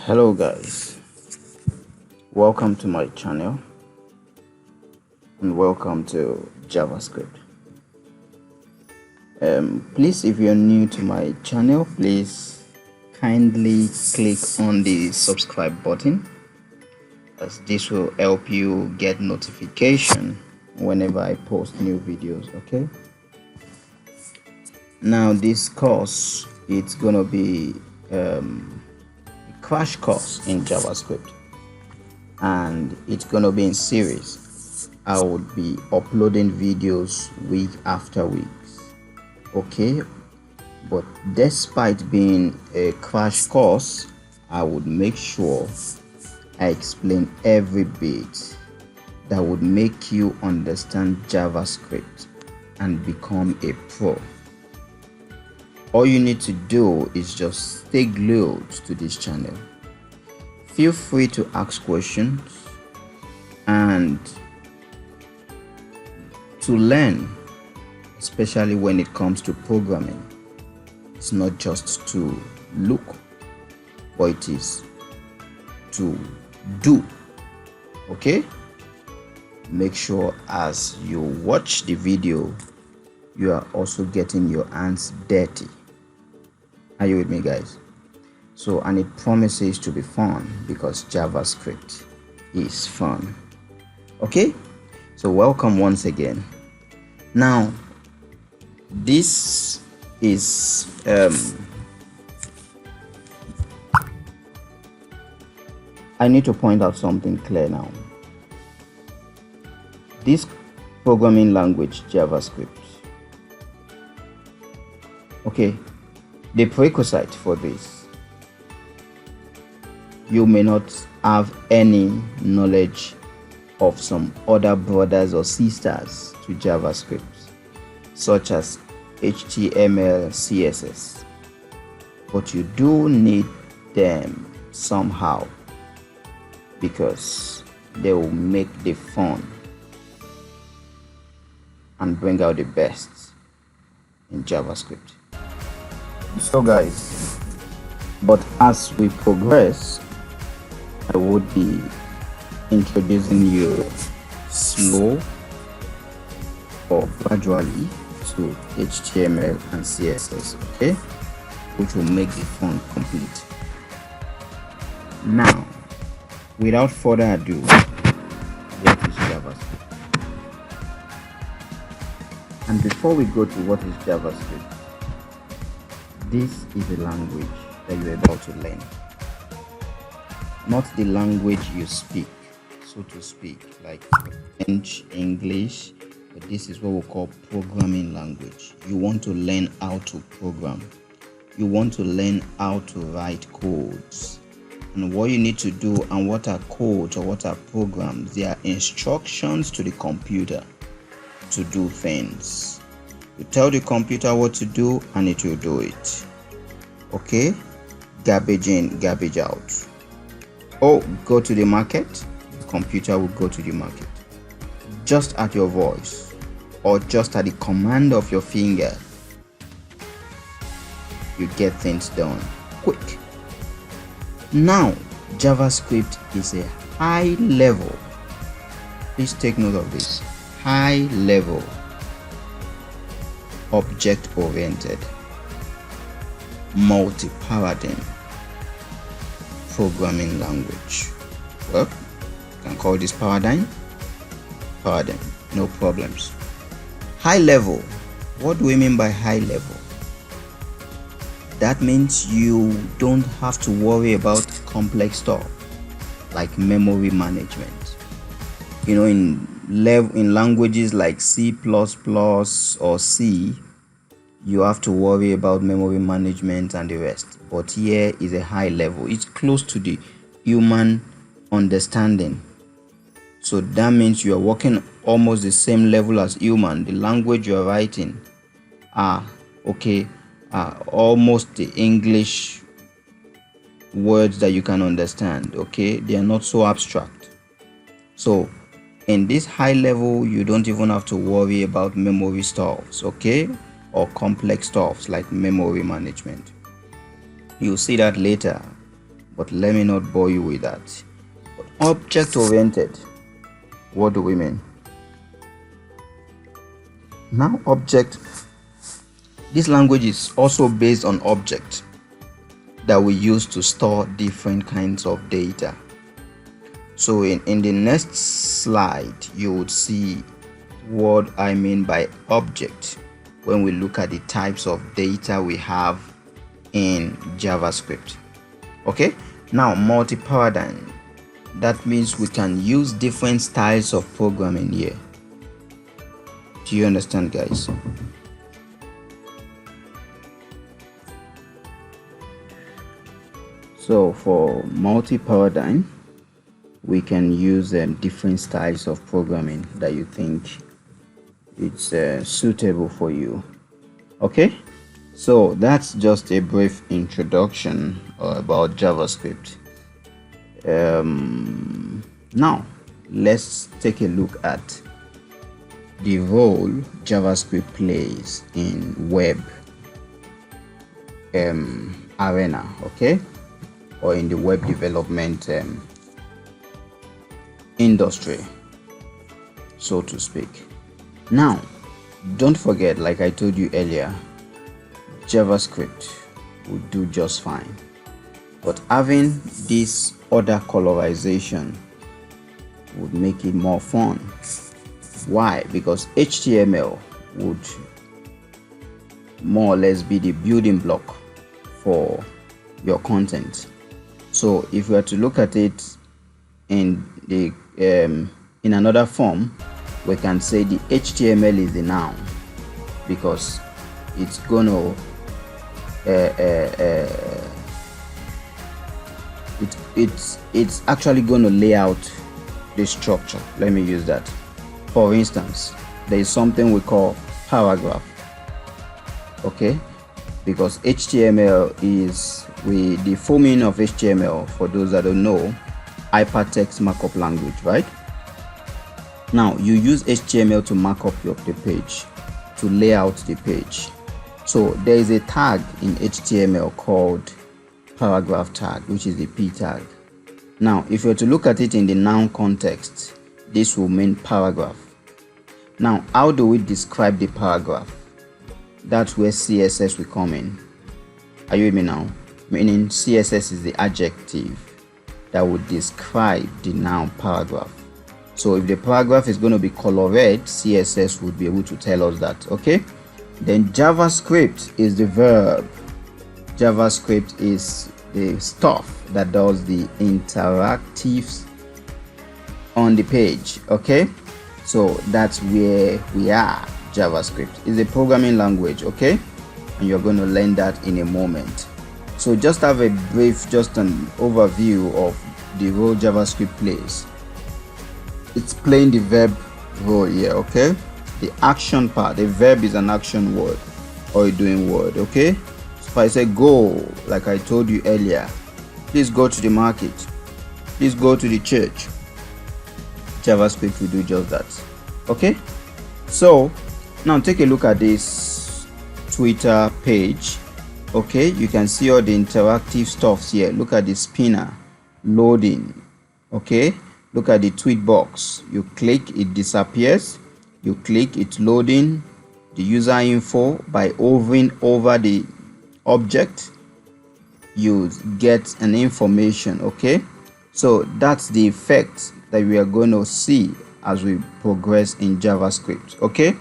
Hello guys, welcome to my channel and welcome to JavaScript. Please, if you're new to my channel, please kindly click on the subscribe button, as this will help you get notification whenever I post new videos. Okay, now this course, it's gonna be crash course in JavaScript, and it's gonna be in series. I would be uploading videos week after week. Okay, but despite being a crash course, I would make sure I explain every bit that would make you understand JavaScript and become a pro. All you need to do is just stay glued to this channel. Feel free to ask questions and to learn, especially when it comes to programming. It's not just to look, but it is to do. Okay? Make sure as you watch the video, you are also getting your hands dirty. Are you with me, guys? So, and it promises to be fun because JavaScript is fun. Okay, so welcome once again. Now this is I need to point out something clear now. This programming language, JavaScript, okay, the prerequisite for this, you may not have any knowledge of some other brothers or sisters to JavaScript, such as HTML, CSS, but you do need them somehow because they will make the fun and bring out the best in JavaScript. So guys, but as we progress, I would be introducing you slow or gradually to HTML and CSS, okay, which will make the fun complete. Now, without further ado, what is JavaScript? And before we go to what is JavaScript, this is a language that you're about to learn, not the language you speak, so to speak, like French, English, but this is what we call programming language. You want to learn how to program. You want to learn how to write codes. And what you need to do, and what are codes or what are programs? They are instructions to the computer to do things. You tell the computer what to do and it will do it. Okay? Garbage in, garbage out. Oh, go to the market, the computer will go to the market. Just at your voice or just at the command of your finger, you get things done quick. Now, JavaScript is a high level. Please take note of this. High level object-oriented multi-paradigm programming language. Well, you can call this paradigm, no problems. High level, what do we mean by high level? That means you don't have to worry about complex stuff like memory management. You know, in languages like C++ or C, you have to worry about memory management and the rest. But here is a high level. It's close to the human understanding. So that means you are working almost the same level as human. The language you are writing almost the English words that you can understand. Okay, they are not so abstract. So in this high level, you don't even have to worry about memory stuffs, okay, or complex stuffs like memory management. You'll see that later but let me not bore you with that. But object-oriented, what do we mean? Now this language is also based on object that we use to store different kinds of data. So in the next slide, you would see what I mean by object when we look at the types of data we have in JavaScript. Okay, now multi-paradigm, that means we can use different styles of programming here. Do you understand, guys? So for multi-paradigm, we can use different styles of programming that you think it's suitable for you. Okay, so that's just a brief introduction about JavaScript. Now let's take a look at the role JavaScript plays in web arena, okay, or in the web development industry, so to speak. Now don't forget, like I told you earlier, JavaScript would do just fine, but having this other colorization would make it more fun. Why? Because HTML would more or less be the building block for your content. So if we are to look at it in the in another form, we can say the HTML is the noun, because it's gonna it's actually gonna lay out the structure. Let me use that. For instance, there is something we call paragraph, okay, because HTML is the full meaning of HTML, for those that don't know, hypertext markup language, right? Now you use HTML to mark up the page, to lay out the page. So there is a tag in HTML called paragraph tag, which is the P tag. Now if you're to look at it in the noun context, this will mean paragraph. Now how do we describe the paragraph? That's where CSS will come in. Are you with me now? Meaning CSS is the adjective that would describe the noun paragraph. So if the paragraph is going to be color red, CSS would be able to tell us that. Okay, then JavaScript is the verb. JavaScript is the stuff that does the interactives on the page. Okay, so that's where we are. JavaScript is a programming language, okay, and you're going to learn that in a moment. So just have a brief, just an overview of the role JavaScript plays. It's playing the verb role here, okay. The action part, the verb is an action word or a doing word, okay. So if I say go, like I told you earlier, please go to the market, please go to the church, JavaScript will do just that. Okay, so now take a look at this Twitter page. Okay, you can see all the interactive stuffs here. Look at the spinner loading. Okay, look at the tweet box. You click, it disappears. You click, it's loading. The user info, by hovering over the object, you get an information. Okay, so that's the effect that we are going to see as we progress in JavaScript. Okay,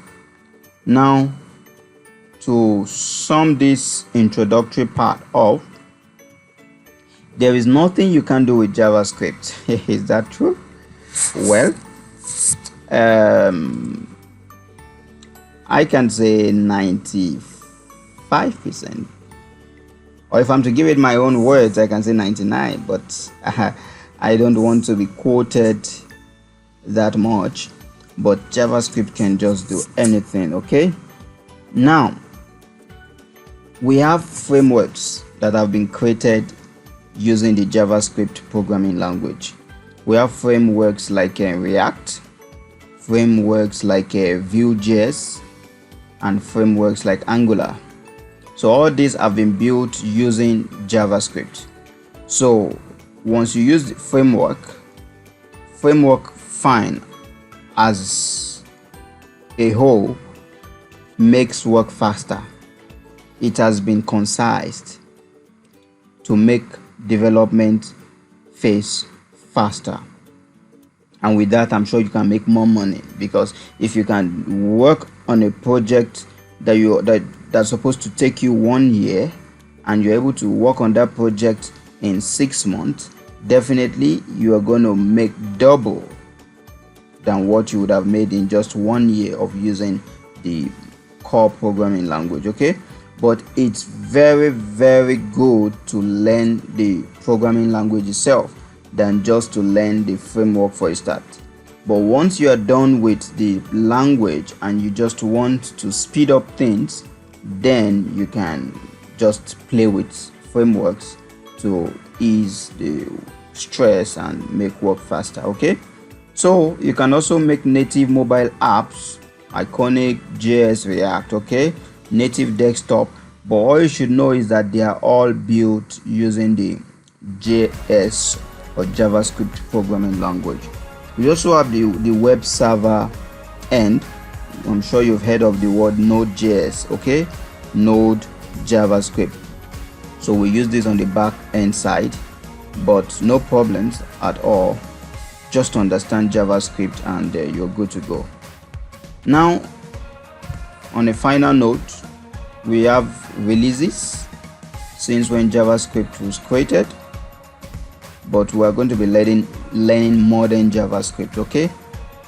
now to sum this introductory part up, there is nothing you can do with JavaScript. Is that true? Well, I can say 95%, or if I'm to give it my own words, I can say 99, but I don't want to be quoted that much. But JavaScript can just do anything. Okay, now we have frameworks that have been created using the JavaScript programming language. We have frameworks like React, frameworks like Vue.js, and frameworks like Angular. So all these have been built using JavaScript. So once you use the framework fine as a whole makes work faster. It has been concised to make development phase faster, and with that I'm sure you can make more money, because if you can work on a project that's supposed to take you 1 year and you're able to work on that project in 6 months, definitely you are going to make double than what you would have made in just 1 year of using the core programming language. Okay, but it's very, very good to learn the programming language itself than just to learn the framework for a start. But once you are done with the language and you just want to speed up things, then you can just play with frameworks to ease the stress and make work faster. Okay, so you can also make native mobile apps, Iconic, JS, React, okay, native desktop, but all you should know is that they are all built using the JS or JavaScript programming language. We also have the web server end. I'm sure you've heard of the word Node.js, okay, Node JavaScript. So we use this on the back end side, but no problems at all. Just understand JavaScript and you're good to go. Now, on a final note, we have releases since when JavaScript was created, but we are going to be learning modern JavaScript, okay?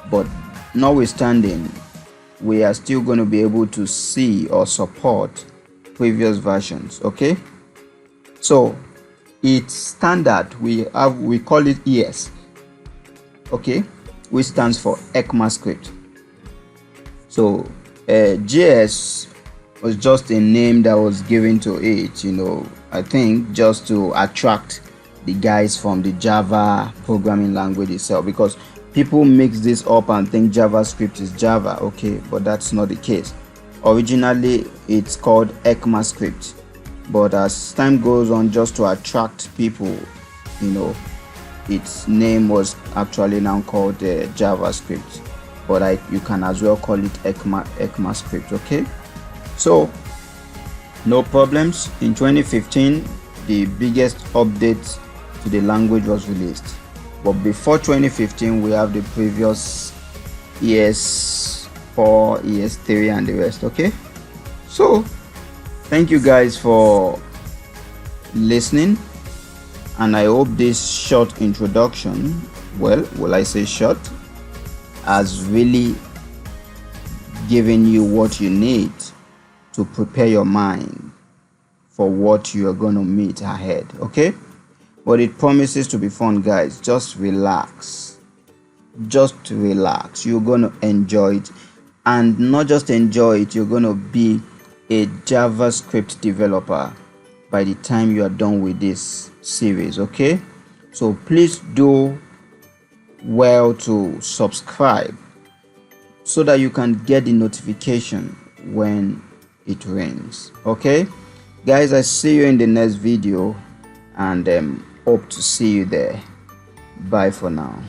But notwithstanding, we are still going to be able to see or support previous versions, okay? So it's standard, we call it ES, okay, which stands for ECMAScript. So JS was just a name that was given to it, you know, I think just to attract the guys from the Java programming language itself, because people mix this up and think JavaScript is Java, okay, but that's not the case. Originally it's called ECMAScript, but as time goes on, just to attract people, you know, its name was actually now called JavaScript, but you can as well call it ECMAScript, okay? So no problems. In 2015 the biggest update to the language was released, but before 2015 we have the previous ES4, ES3 and the rest, okay? So thank you guys for listening, and I hope this short introduction, well, will I say short, has really given you what you need to prepare your mind for what you are going to meet ahead, okay? But it promises to be fun, guys. Just relax, you're going to enjoy it, and not just enjoy it, you're going to be a JavaScript developer by the time you are done with this series, okay? So please do well to subscribe so that you can get the notification when it rings, okay? Guys, I see you in the next video, and hope to see you there. Bye for now.